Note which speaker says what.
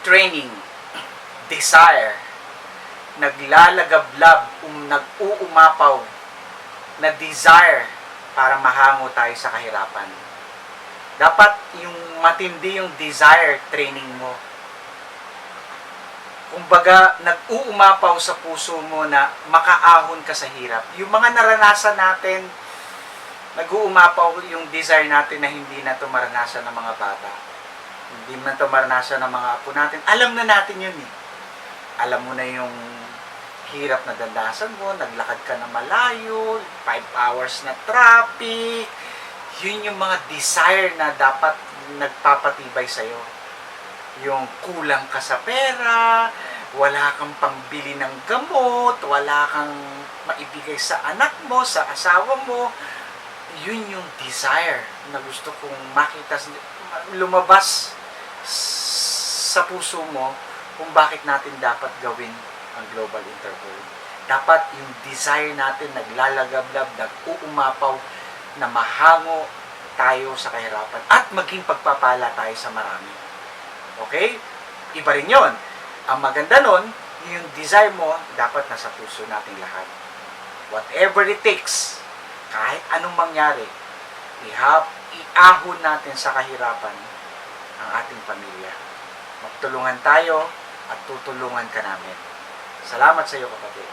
Speaker 1: training, desire, naglalagablab, nag-uumapaw na desire para mahango tayo sa kahirapan. Dapat yung matindi yung desire training mo. Kumbaga, nag-uumapaw sa puso mo na makaahon ka sa hirap. Yung mga naranasan natin, nag-uumapaw yung desire natin na hindi na ito maranasan ng mga bata. Hindi na ito maranasan ng mga apo natin. Alam na natin yun eh. Alam mo na yung hirap na dandasan mo, naglakad ka na malayo, 5 hours na traffic. Yun yung mga desire na dapat nagpapatibay sa'yo. Yung kulang ka sa pera, wala kang pambili ng gamot, wala kang maibigay sa anak mo, sa asawa mo. Yun yung desire na gusto kong makita, lumabas sa puso mo kung bakit natin dapat gawin ang Global Interworld. Dapat yung desire natin naglalagablab, nag-uumapaw na mahango tayo sa kahirapan at maging pagpapala tayo sa marami. Okay? Iba rin yun. Ang maganda nun, yung desire mo, dapat nasa puso natin lahat. Whatever it takes, kahit anong mangyari, iahon natin sa kahirapan ang ating pamilya. Magtulungan tayo at tutulungan ka namin. Salamat sa iyo, kapatid.